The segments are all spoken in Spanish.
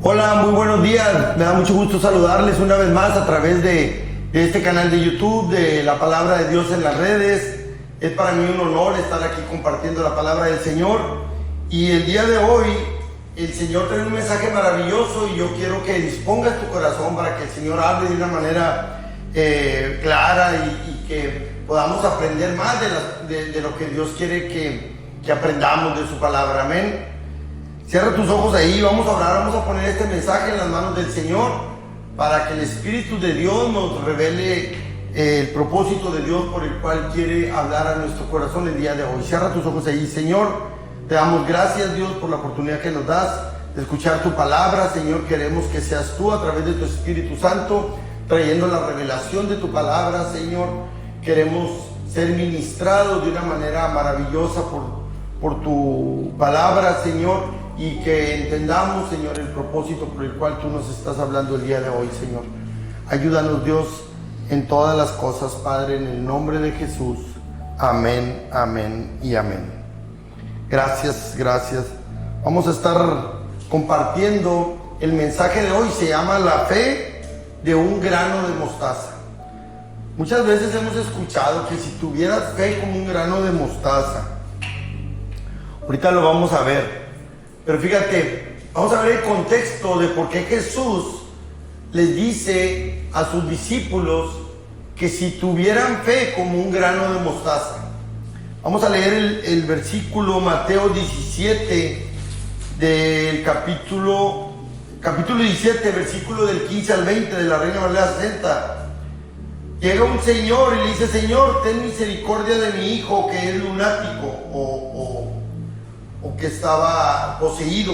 Hola, muy buenos días. Me da mucho gusto saludarles una vez más a través de este canal de YouTube, de la Palabra de Dios en las redes. Es para mí un honor estar aquí compartiendo la Palabra del Señor. Y el día de hoy, el Señor trae un mensaje maravilloso y yo quiero que dispongas tu corazón para que el Señor hable de una manera clara y que podamos aprender más de lo que Dios quiere que aprendamos de su palabra. Amén. Cierra tus ojos ahí, vamos a orar, vamos a poner este mensaje en las manos del Señor para que el Espíritu de Dios nos revele el propósito de Dios por el cual quiere hablar a nuestro corazón el día de hoy. Cierra tus ojos ahí. Señor, te damos gracias, Dios, por la oportunidad que nos das de escuchar tu palabra. Señor, queremos que seas tú a través de tu Espíritu Santo trayendo la revelación de tu palabra. Señor, queremos ser ministrados de una manera maravillosa por tu palabra, Señor, y que entendamos, Señor, el propósito por el cual tú nos estás hablando el día de hoy, Señor. Ayúdanos, Dios, en todas las cosas, Padre, en el nombre de Jesús. Amén, amén y amén. Gracias, gracias. Vamos a estar compartiendo el mensaje de hoy. Se llama la fe de un grano de mostaza. Muchas veces hemos escuchado que si tuvieras fe como un grano de mostaza. Ahorita lo vamos a ver. Pero fíjate, vamos a ver el contexto de por qué Jesús les dice a sus discípulos que si tuvieran fe como un grano de mostaza. Vamos a leer el versículo Mateo 17 del capítulo 17, versículo del 15 al 20 de la Reina Valera 60. Llega un señor y le dice: Señor, ten misericordia de mi hijo que es lunático o que estaba poseído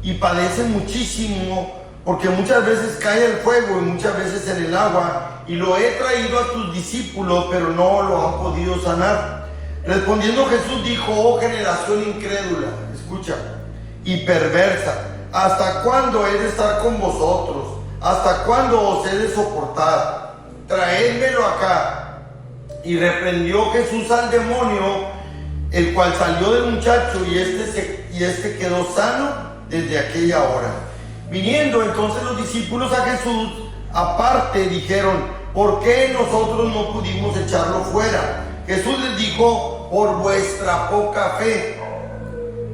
y padece muchísimo, porque muchas veces cae el fuego y muchas veces en el agua, y lo he traído a tus discípulos, pero no lo han podido sanar. Respondiendo Jesús dijo: oh generación incrédula, escucha, y perversa, ¿hasta cuándo he de estar con vosotros? ¿Hasta cuándo os he de soportar? Traédmelo acá. Y reprendió Jesús al demonio, el cual salió del muchacho, y este quedó sano desde aquella hora. Viniendo entonces los discípulos a Jesús aparte, dijeron: ¿por qué nosotros no pudimos echarlo fuera? Jesús les dijo: por vuestra poca fe.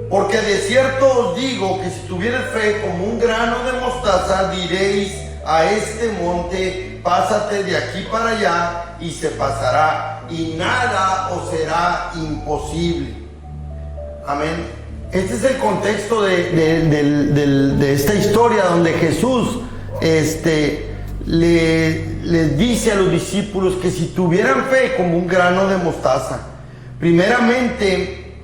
Porque de cierto os digo que si tuvierais fe como un grano de mostaza, diréis a este monte: pásate de aquí para allá, y se pasará, y nada os será imposible. Amén. Este es el contexto de esta historia donde Jesús les dice a los discípulos que si tuvieran fe como un grano de mostaza. Primeramente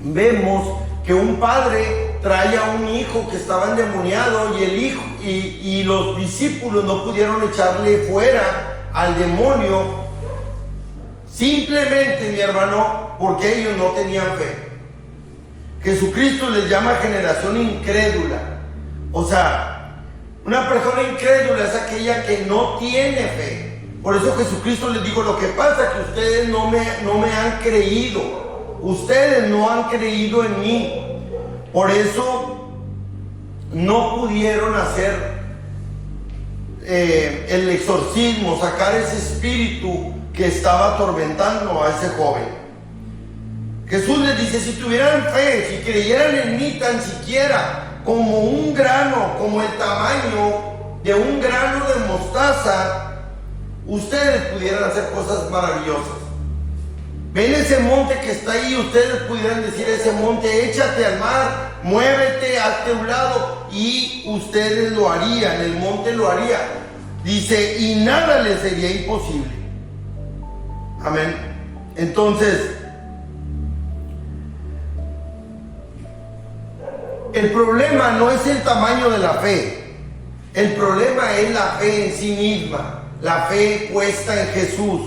vemos que un padre trae a un hijo que estaba endemoniado, y el hijo y los discípulos no pudieron echarle fuera al demonio, simplemente, mi hermano, porque ellos no tenían fe. Jesucristo les llama generación incrédula. O sea, una persona incrédula es aquella que no tiene fe. Por eso Jesucristo les dijo: lo que pasa es que ustedes no me han creído. Ustedes no han creído en mí. Por eso no pudieron hacer el exorcismo, sacar ese espíritu que estaba atormentando a ese joven. Jesús les dice: si tuvieran fe, si creyeran en mí tan siquiera como un grano, como el tamaño de un grano de mostaza, ustedes pudieran hacer cosas maravillosas. Ven ese monte que está ahí, ustedes pudieran decir a ese monte: échate al mar, muévete, hazte a un lado, y ustedes lo harían, el monte lo haría. Dice: y nada les sería imposible. Amén. Entonces, el problema no es el tamaño de la fe, el problema es la fe en sí misma, la fe puesta en Jesús.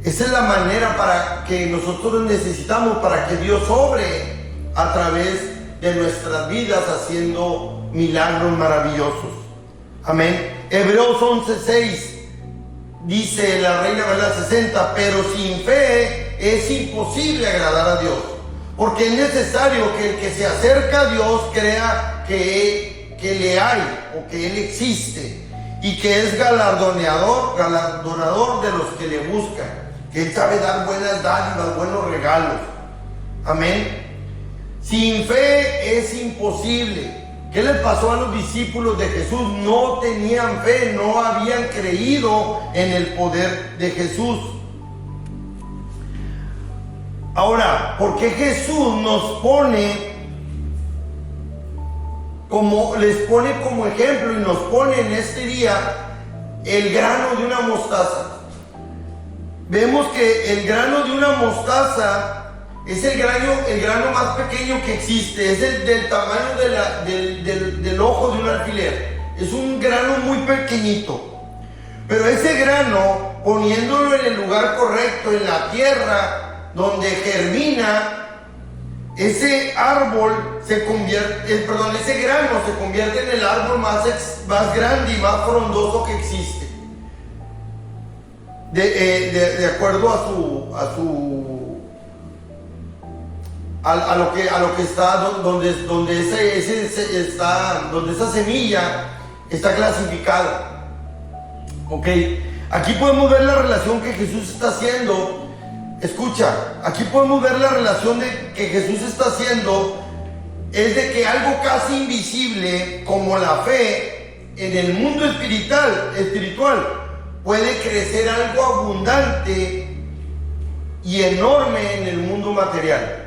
Esa es la manera para que nosotros necesitamos para que Dios obre a través de nuestras vidas haciendo milagros maravillosos. Amén. Hebreos 11:6 dice la Reina Valera 60: pero sin fe es imposible agradar a Dios, porque es necesario que el que se acerca a Dios crea que le hay o que Él existe y que es galardonador de los que le buscan, que Él sabe dar buenas dádivas, buenos regalos. Amén. Sin fe es imposible. ¿Qué les pasó a los discípulos de Jesús? No tenían fe, no habían creído en el poder de Jesús. Ahora, ¿por qué Jesús les pone como ejemplo y nos pone en este día el grano de una mostaza? Vemos que el grano de una mostaza es el grano más pequeño que existe, es del tamaño del ojo de un alfiler. Es un grano muy pequeñito. Pero ese grano, poniéndolo en el lugar correcto, en la tierra, donde germina, ese árbol ese grano se convierte en el árbol más grande y más frondoso que existe. De acuerdo a lo que está donde esa semilla está clasificada. Ok, aquí podemos ver la relación que Jesús está haciendo. Escucha, aquí podemos ver la relación que Jesús está haciendo, es de que algo casi invisible como la fe en el mundo espiritual puede crecer algo abundante y enorme en el mundo material.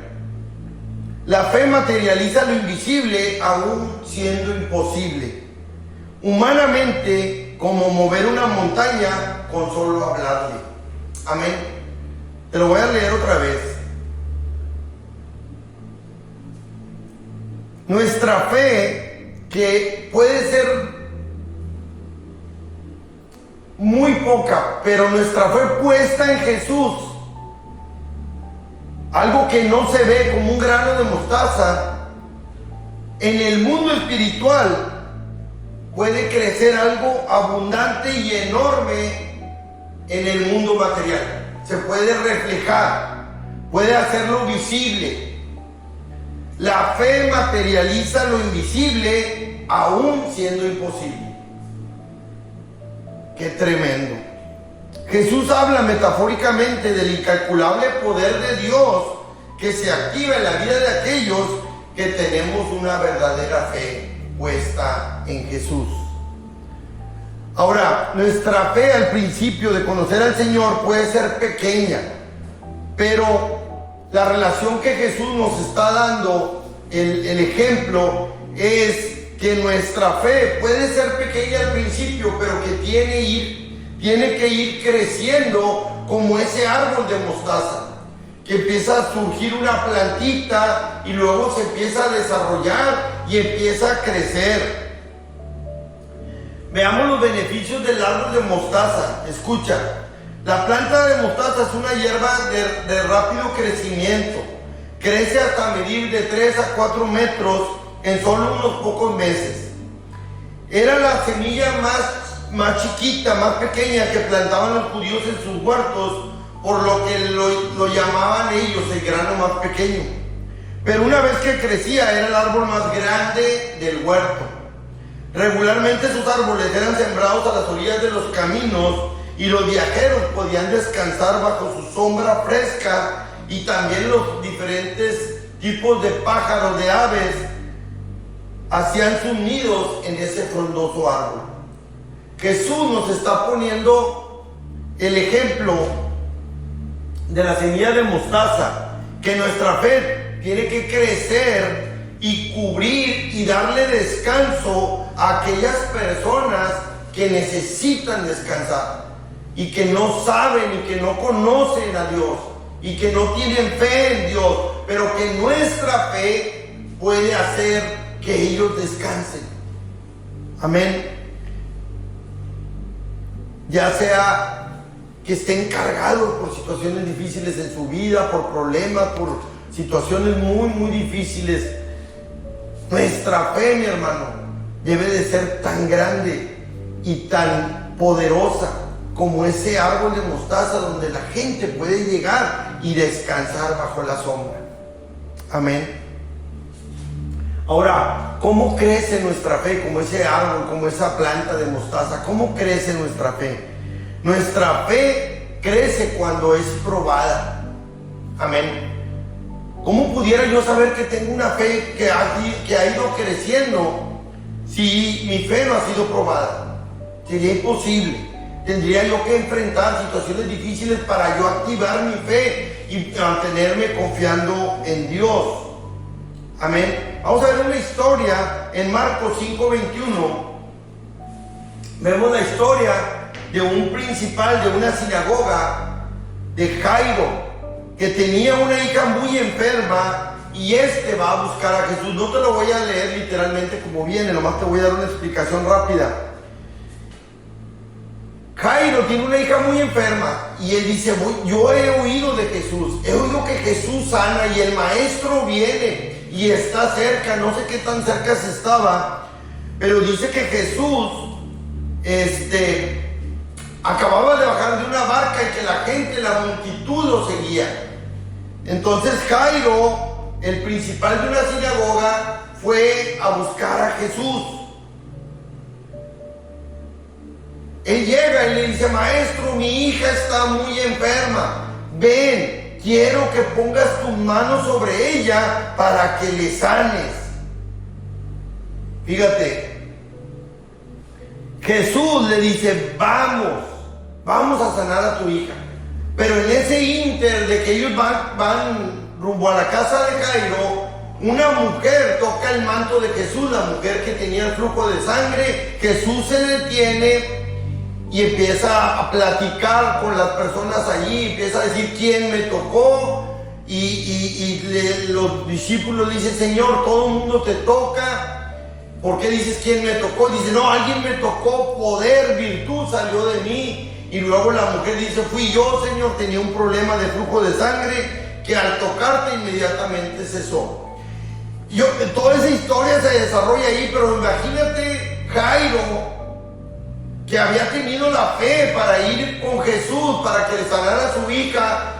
La fe materializa lo invisible aún siendo imposible. Humanamente, como mover una montaña con solo hablarle. Amén. Te lo voy a leer otra vez. Nuestra fe, que puede ser muy poca, pero nuestra fe puesta en Jesús, algo que no se ve como un grano de mostaza, en el mundo espiritual puede crecer algo abundante y enorme en el mundo material. Se puede reflejar, puede hacerlo visible. La fe materializa lo invisible aún siendo imposible. Qué tremendo. Jesús habla metafóricamente del incalculable poder de Dios que se activa en la vida de aquellos que tenemos una verdadera fe puesta en Jesús. Ahora, nuestra fe al principio de conocer al Señor puede ser pequeña, pero la relación que Jesús nos está dando, el ejemplo, es que nuestra fe puede ser pequeña al principio, pero que tiene que ir creciendo como ese árbol de mostaza, que empieza a surgir una plantita y luego se empieza a desarrollar y empieza a crecer. Veamos los beneficios del árbol de mostaza. Escucha, la planta de mostaza es una hierba de rápido crecimiento. Crece hasta medir de 3 a 4 metros en solo unos pocos meses. Era la semilla más chiquita, más pequeña que plantaban los judíos en sus huertos, por lo que lo llamaban ellos el grano más pequeño. Pero una vez que crecía, era el árbol más grande del huerto. Regularmente esos árboles eran sembrados a las orillas de los caminos y los viajeros podían descansar bajo su sombra fresca, y también los diferentes tipos de pájaros, de aves, hacían sus nidos en ese frondoso árbol. Jesús nos está poniendo el ejemplo de la semilla de mostaza, que nuestra fe tiene que crecer y cubrir y darle descanso a aquellas personas que necesitan descansar y que no saben y que no conocen a Dios y que no tienen fe en Dios, pero que nuestra fe puede hacer que ellos descansen. Amén. Ya sea que estén cargados por situaciones difíciles en su vida, por problemas, por situaciones muy difíciles. Nuestra fe, mi hermano, debe de ser tan grande y tan poderosa como ese árbol de mostaza, donde la gente puede llegar y descansar bajo la sombra. Amén. Ahora, ¿cómo crece nuestra fe? Como ese árbol, como esa planta de mostaza. ¿Cómo crece nuestra fe? Nuestra fe crece cuando es probada. Amén. ¿Cómo pudiera yo saber que tengo una fe que ha ido creciendo si mi fe no ha sido probada? Sería imposible. Tendría yo que enfrentar situaciones difíciles para yo activar mi fe y mantenerme confiando en Dios. Amén. Vamos a ver una historia en Marcos 5:21. Vemos la historia de un principal de una sinagoga, de Jairo, que tenía una hija muy enferma, y va a buscar a Jesús. No te lo voy a leer literalmente como viene, nomás te voy a dar una explicación rápida. Jairo tiene una hija muy enferma y él dice: yo he oído de Jesús, he oído que Jesús sana y el maestro viene y está cerca. No sé qué tan cerca se estaba, pero dice que Jesús acababa de bajar de una barca y que la gente, la multitud lo seguía. Entonces Jairo, el principal de una sinagoga, fue a buscar a Jesús. Él llega y le dice: maestro, mi hija está muy enferma, ven, quiero que pongas tus manos sobre ella para que le sanes. Fíjate, Jesús le dice: vamos a sanar a tu hija. Pero en ese ínter de que ellos van rumbo a la casa de Jairo, una mujer toca el manto de Jesús, la mujer que tenía el flujo de sangre. Jesús se detiene y empieza a platicar con las personas allí, empieza a decir quién me tocó, los discípulos dicen: Señor, todo el mundo te toca, ¿por qué dices quién me tocó? Dice: no, alguien me tocó, poder, virtud salió de mí. Y luego la mujer dice: fui yo, Señor, tenía un problema de flujo de sangre que al tocarte inmediatamente cesó. Toda esa historia se desarrolla ahí, pero imagínate Jairo, que había tenido la fe para ir con Jesús, para que le sanara a su hija.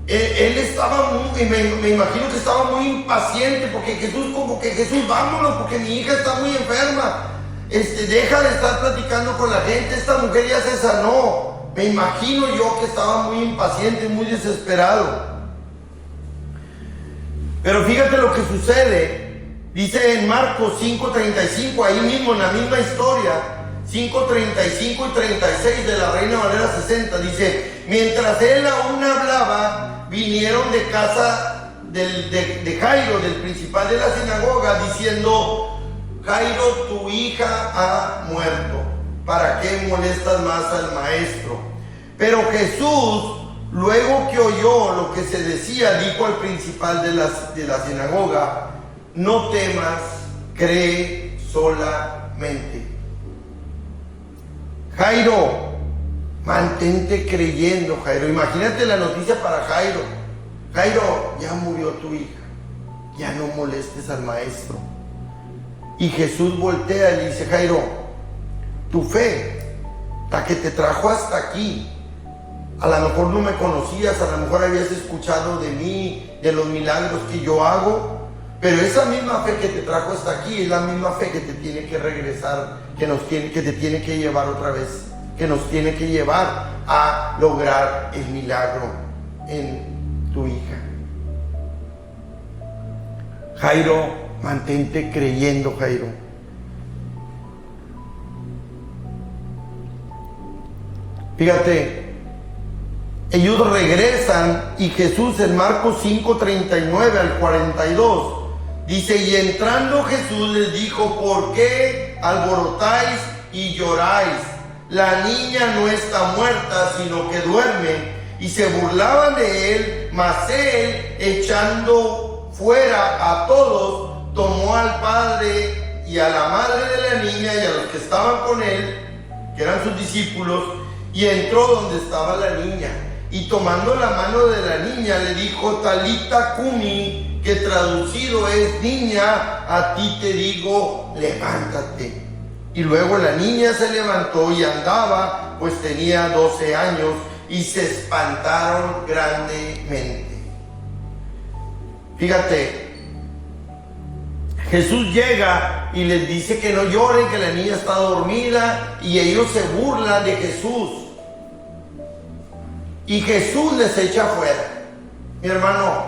Él estaba me imagino que estaba muy impaciente, porque Jesús, vámonos, porque mi hija está muy enferma. Deja de estar platicando con la gente, esta mujer ya se sanó. Me imagino yo que estaba muy impaciente, muy desesperado. Pero fíjate lo que sucede. Dice en Marcos 5:35, ahí mismo en la misma historia, 5:35 y 36 de la Reina Valera 60, dice: mientras él aún hablaba, vinieron de casa de Jairo, del principal de la sinagoga, diciendo: Jairo, tu hija ha muerto, ¿para qué molestas más al maestro? Pero Jesús, luego que oyó lo que se decía, dijo al principal de la sinagoga: no temas, cree solamente. Jairo, mantente creyendo, Jairo. Imagínate la noticia para Jairo: Jairo, ya murió tu hija, ya no molestes al maestro. Y Jesús voltea y le dice: Jairo, tu fe, la que te trajo hasta aquí, a lo mejor no me conocías, a lo mejor habías escuchado de mí, de los milagros que yo hago, pero esa misma fe que te trajo hasta aquí es la misma fe que te tiene que regresar, que te tiene que llevar otra vez, que nos tiene que llevar a lograr el milagro en tu hija. Jairo, mantente creyendo, Jairo. Fíjate, ellos regresan y Jesús en Marcos 5:39 al 42 dice: y entrando Jesús les dijo: ¿por qué alborotáis y lloráis? La niña no está muerta, sino que duerme. Y se burlaban de él, mas él, echando fuera a todos, tomó al padre y a la madre de la niña y a los que estaban con él, que eran sus discípulos, y entró donde estaba la niña. Y tomando la mano de la niña le dijo: Talita cumi, que traducido es: niña, a ti te digo, levántate. Y luego la niña se levantó y andaba, pues tenía 12 años, y se espantaron grandemente. Fíjate, Jesús llega y les dice que no lloren, que la niña está dormida, y ellos se burlan de Jesús. Y Jesús les echa afuera. Mi hermano,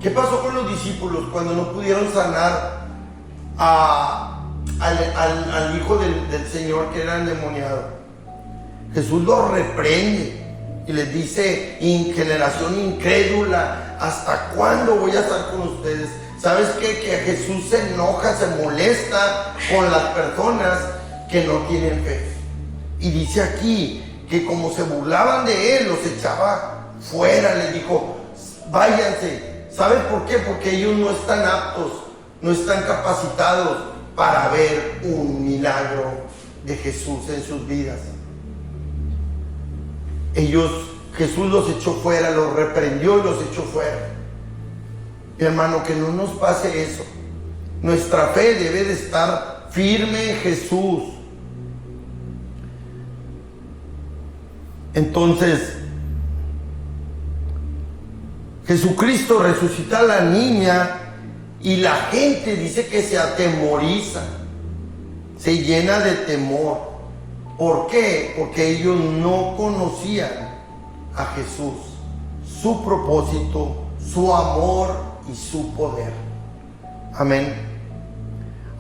¿qué pasó con los discípulos cuando no pudieron sanar al hijo del Señor que era endemoniado? Jesús los reprende y les dice: generación incrédula, ¿hasta cuándo voy a estar con ustedes? ¿Sabes qué? Que Jesús se enoja, se molesta con las personas que no tienen fe. Y dice aquí que como se burlaban de él, los echaba fuera, les dijo: váyanse. ¿Sabes por qué? Porque ellos no están aptos, no están capacitados para ver un milagro de Jesús en sus vidas. Jesús los echó fuera, los reprendió y los echó fuera. Mi hermano, que no nos pase eso. Nuestra fe debe de estar firme en Jesús. Entonces, Jesucristo resucita a la niña y la gente dice que se atemoriza, se llena de temor. ¿Por qué? Porque ellos no conocían a Jesús, su propósito, su amor y su poder. Amén.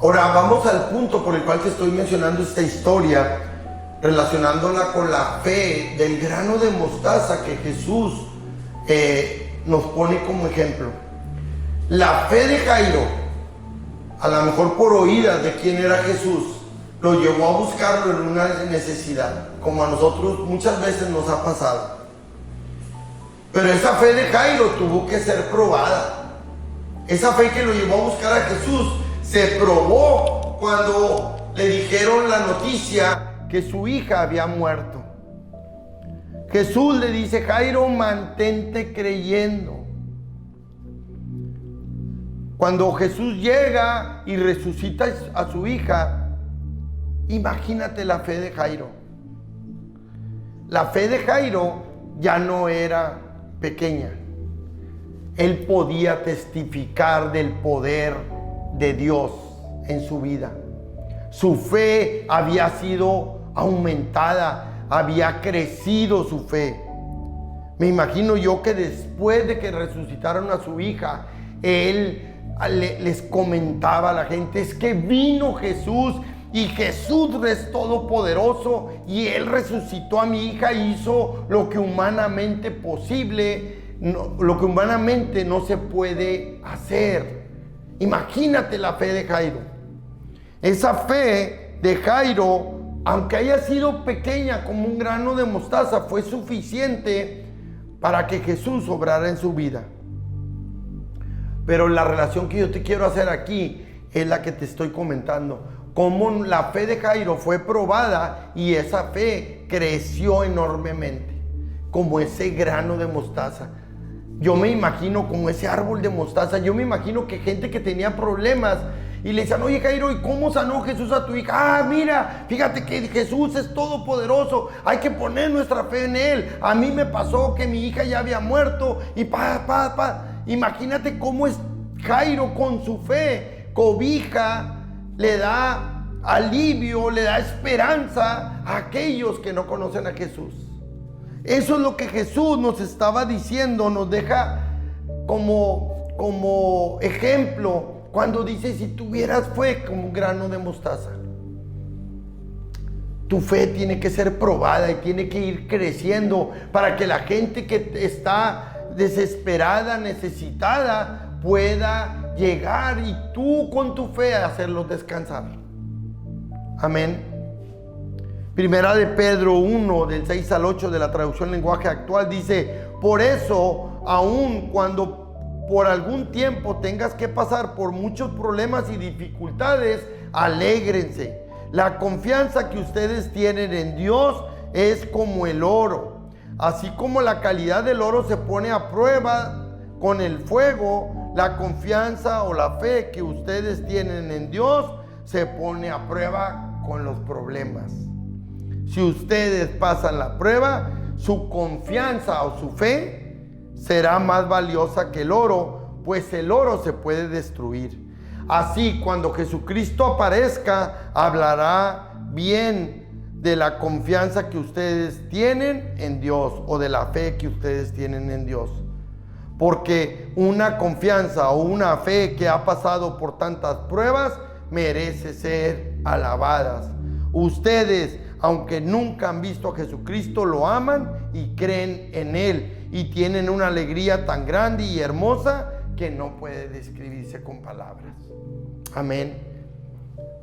Ahora vamos al punto por el cual te estoy mencionando esta historia, relacionándola con la fe del grano de mostaza que Jesús nos pone como ejemplo. La fe de Jairo, a lo mejor por oídas de quién era Jesús, lo llevó a buscarlo en una necesidad, como a nosotros muchas veces nos ha pasado. Pero esa fe de Jairo tuvo que ser probada. Esa fe que lo llevó a buscar a Jesús se probó cuando le dijeron la noticia que su hija había muerto. Jesús le dice: Jairo, mantente creyendo. Cuando Jesús llega y resucita a su hija, imagínate la fe de Jairo. La fe de Jairo ya no era pequeña. Él podía testificar del poder de Dios en su vida. Su fe había sido aumentada, había crecido su fe. Me imagino yo que después de que resucitaron a su hija, él les comentaba a la gente: es que vino Jesús, y Jesús es todopoderoso, y él resucitó a mi hija y hizo lo que humanamente lo que humanamente no se puede hacer. Imagínate la fe de Jairo. Esa fe de Jairo, aunque haya sido pequeña como un grano de mostaza, fue suficiente para que Jesús obrara en su vida. Pero la relación que yo te quiero hacer aquí es la que te estoy comentando. Cómo la fe de Jairo fue probada y esa fe creció enormemente, como ese grano de mostaza. Yo me imagino como ese árbol de mostaza. Yo me imagino que gente que tenía problemas y le decían: oye Jairo, ¿y cómo sanó Jesús a tu hija? Ah, mira, fíjate que Jesús es todopoderoso, hay que poner nuestra fe en él. A mí me pasó que mi hija ya había muerto y Imagínate cómo es Jairo con su fe, cobija, le da alivio, le da esperanza a aquellos que no conocen a Jesús. Eso es lo que Jesús nos estaba diciendo, nos deja como ejemplo cuando dice: si tuvieras fe como un grano de mostaza. Tu fe tiene que ser probada y tiene que ir creciendo para que la gente que está desesperada, necesitada, pueda llegar y tú con tu fe hacerlos descansar. Amén. Primera de Pedro 1, del 6 al 8 de la traducción lenguaje actual dice: por eso, aun cuando por algún tiempo tengas que pasar por muchos problemas y dificultades, alégrense. La confianza que ustedes tienen en Dios es como el oro. Así como la calidad del oro se pone a prueba con el fuego, la confianza o la fe que ustedes tienen en Dios se pone a prueba con los problemas. Si ustedes pasan la prueba, su confianza o su fe será más valiosa que el oro, pues el oro se puede destruir. Así, cuando Jesucristo aparezca, hablará bien de la confianza que ustedes tienen en Dios, o de la fe que ustedes tienen en Dios. Porque una confianza o una fe que ha pasado por tantas pruebas merece ser alabadas. Ustedes, aunque nunca han visto a Jesucristo, lo aman y creen en Él, y tienen una alegría tan grande y hermosa que no puede describirse con palabras. Amén.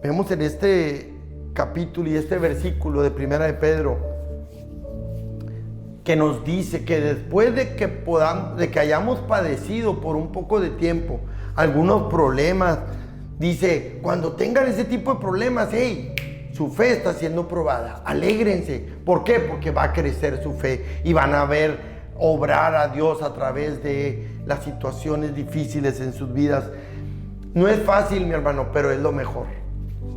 Vemos en este capítulo y este versículo de Primera de Pedro que nos dice que después de que hayamos padecido por un poco de tiempo algunos problemas, dice, cuando tengan ese tipo de problemas, hey, su fe está siendo probada, alégrense. ¿Por qué? Porque va a crecer su fe y van a ver obrar a Dios a través de las situaciones difíciles en sus vidas. No es fácil, mi hermano, pero es lo mejor.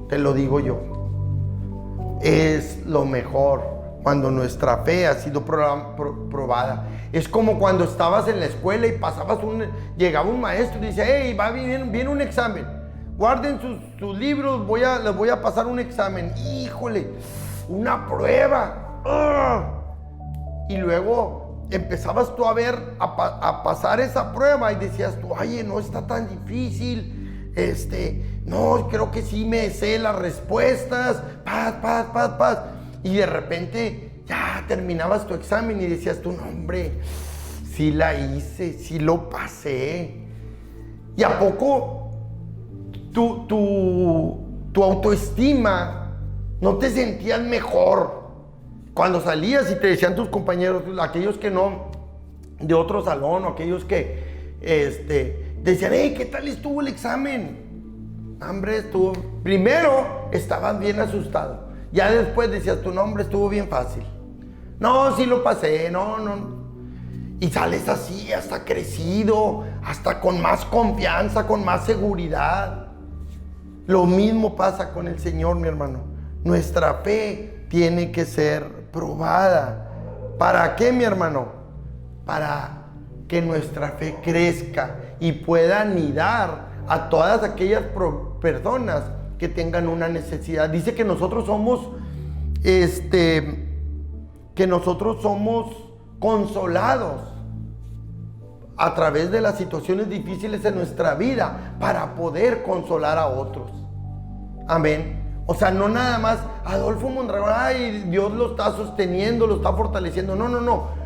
Te lo digo yo. Es lo mejor cuando nuestra fe ha sido probada. Es como cuando estabas en la escuela y llegaba un maestro y dice, hey, viene un examen. Guarden sus libros, les voy a pasar un examen. Híjole, una prueba. Y luego empezabas tú a pasar esa prueba y decías tú, oye, no está tan difícil. No, creo que sí me sé las respuestas. Paz. Y de repente ya terminabas tu examen y decías tú, no, hombre, sí la hice, sí lo pasé. ¿Y a poco tu autoestima no te sentías mejor cuando salías y te decían tus compañeros, aquellos que no, de otro salón, o aquellos que decían, hey, ¿qué tal estuvo el examen? Hombre, primero estabas bien asustado. Ya después decías tu nombre, estuvo bien fácil. No, sí lo pasé, no. Y sales así, hasta crecido, hasta con más confianza, con más seguridad. Lo mismo pasa con el Señor, mi hermano. Nuestra fe tiene que ser probada. ¿Para qué, mi hermano? Para que nuestra fe crezca y pueda anidar a todas aquellas personas que tengan una necesidad. Dice que nosotros somos consolados a través de las situaciones difíciles en nuestra vida para poder consolar a otros. Amén. O sea, no nada más Adolfo Mondragón, ay, Dios lo está sosteniendo, lo está fortaleciendo. No.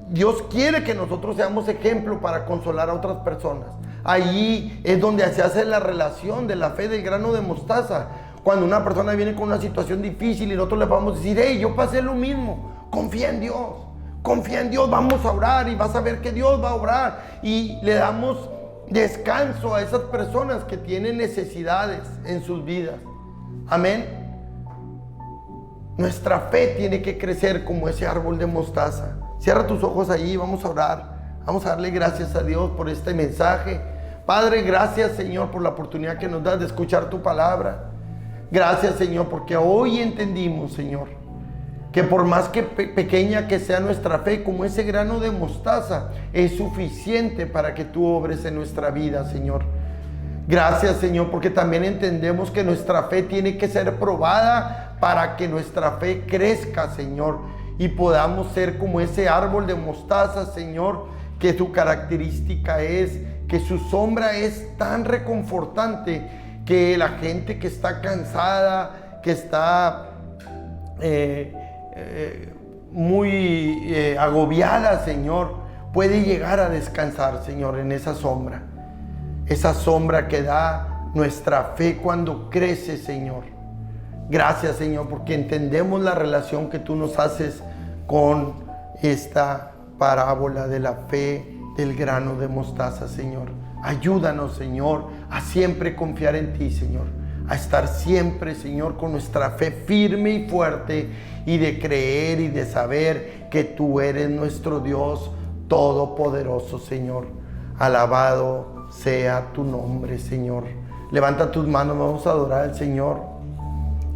Dios quiere que nosotros seamos ejemplo para consolar a otras personas. Allí es donde se hace la relación de la fe del grano de mostaza. Cuando una persona viene con una situación difícil y nosotros le vamos a decir, hey, yo pasé lo mismo, confía en Dios, vamos a orar y vas a ver que Dios va a obrar. Y le damos descanso a esas personas que tienen necesidades en sus vidas. Amén. Nuestra fe tiene que crecer como ese árbol de mostaza. Cierra tus ojos ahí, vamos a orar. Vamos a darle gracias a Dios por este mensaje. Padre, gracias, Señor, por la oportunidad que nos das de escuchar tu palabra. Gracias, Señor, porque hoy entendimos, Señor, que por más que pequeña que sea nuestra fe, como ese grano de mostaza, es suficiente para que tú obres en nuestra vida, Señor. Gracias, Señor, porque también entendemos que nuestra fe tiene que ser probada para que nuestra fe crezca, Señor, y podamos ser como ese árbol de mostaza, Señor, que su característica es que su sombra es tan reconfortante que la gente que está cansada, que está muy agobiada, Señor, puede llegar a descansar, Señor, en esa sombra que da nuestra fe cuando crece, Señor. Gracias, Señor, porque entendemos la relación que tú nos haces con esta parábola de la fe del grano de mostaza, Señor. Ayúdanos, Señor, a siempre confiar en ti, Señor, a estar siempre, Señor, con nuestra fe firme y fuerte, y de creer y de saber que tú eres nuestro Dios todopoderoso, Señor. Alabado sea tu nombre, Señor. Levanta tus manos, vamos a adorar al Señor.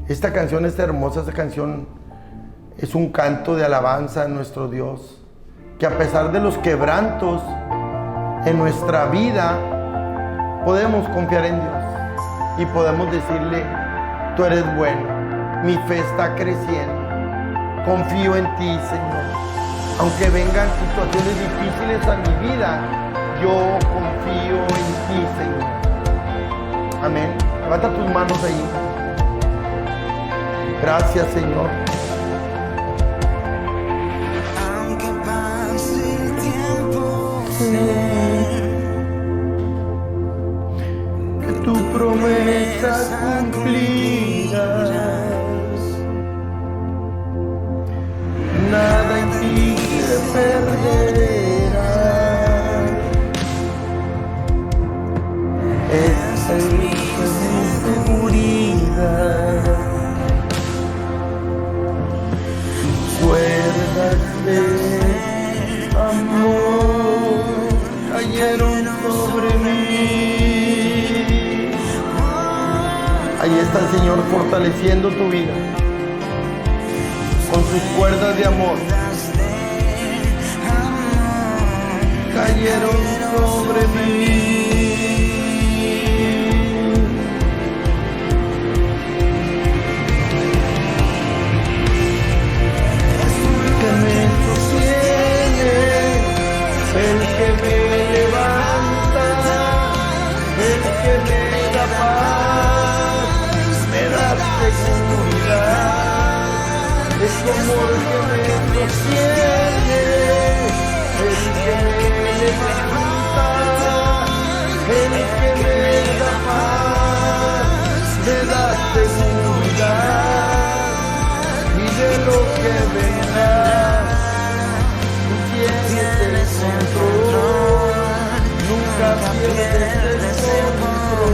Esta canción es hermosa, esta canción es un canto de alabanza a nuestro Dios, que a pesar de los quebrantos en nuestra vida, podemos confiar en Dios. y podemos decirle: tú eres bueno, mi fe está creciendo, confío en ti, Señor. Aunque vengan situaciones difíciles a mi vida, yo confío en ti, Señor. Amén. Levanta tus manos ahí. Gracias, Señor. Aunque pase el tiempo, Que tu promesa cumplirás. Nada en ti se perderá. Esa es mi seguridad. Cuerdas de amor cayeron sobre mí. Ahí está el Señor fortaleciendo tu vida con sus cuerdas de amor. Cayeron sobre mí. Que me sostiene, el que me levanta, el que me da paz, me da seguridad. Es como el que me sostiene, el que me levanta, el que me da paz, me da seguridad. Y de lo que vendrá, tú tienes el control, nunca pierdes el control.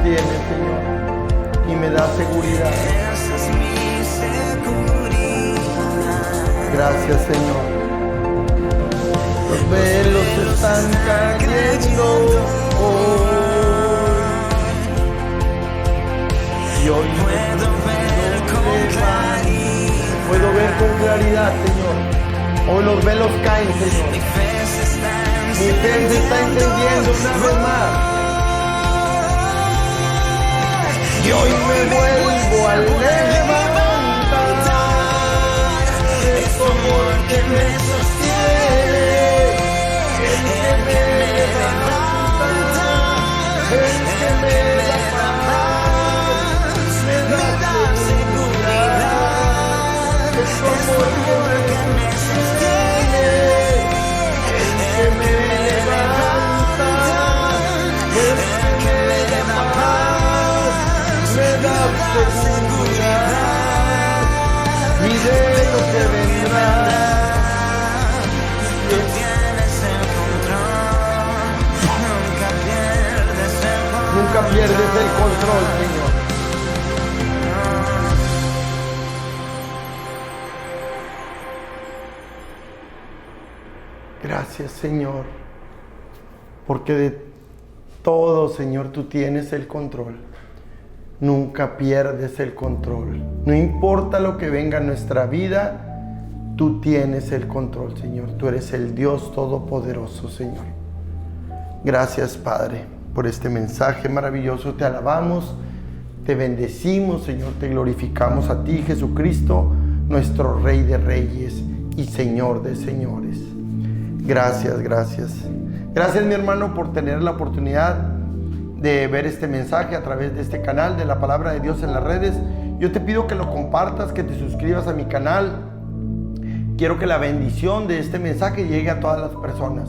Señor, y me da seguridad. Gracias, Señor. Los velos están cayendo hoy, y hoy puedo ver con claridad, Señor. Hoy los velos caen, Señor. Mi fe se está encendiendo una vez más. Y hoy me vuelvo a levantar. Es como el que me sostiene, el que me levanta, el que me da paz, me da seguridad. Es como el que me sostiene, el que me levanta, el que me da paz, me da seguridad. Y de lo que vendrá, tú tienes el control, nunca pierdes el control, Señor. Gracias, Señor, porque de todo, Señor, tú tienes el control. Nunca pierdes el control. No importa lo que venga en nuestra vida, tú tienes el control, Señor. Tú eres el Dios Todopoderoso, Señor. Gracias, Padre, por este mensaje maravilloso. Te alabamos, te bendecimos, Señor. Te glorificamos a ti, Jesucristo, nuestro Rey de Reyes y Señor de Señores. Gracias, gracias. Gracias, mi hermano, por tener la oportunidad de ver este mensaje a través de este canal de la Palabra de Dios en las redes. Yo te pido que lo compartas, que te suscribas a mi canal. Quiero que la bendición de este mensaje llegue a todas las personas.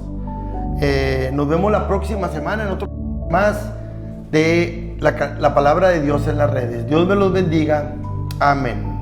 Nos vemos la próxima semana en otro más de la Palabra de Dios en las redes. Dios me los bendiga. Amén.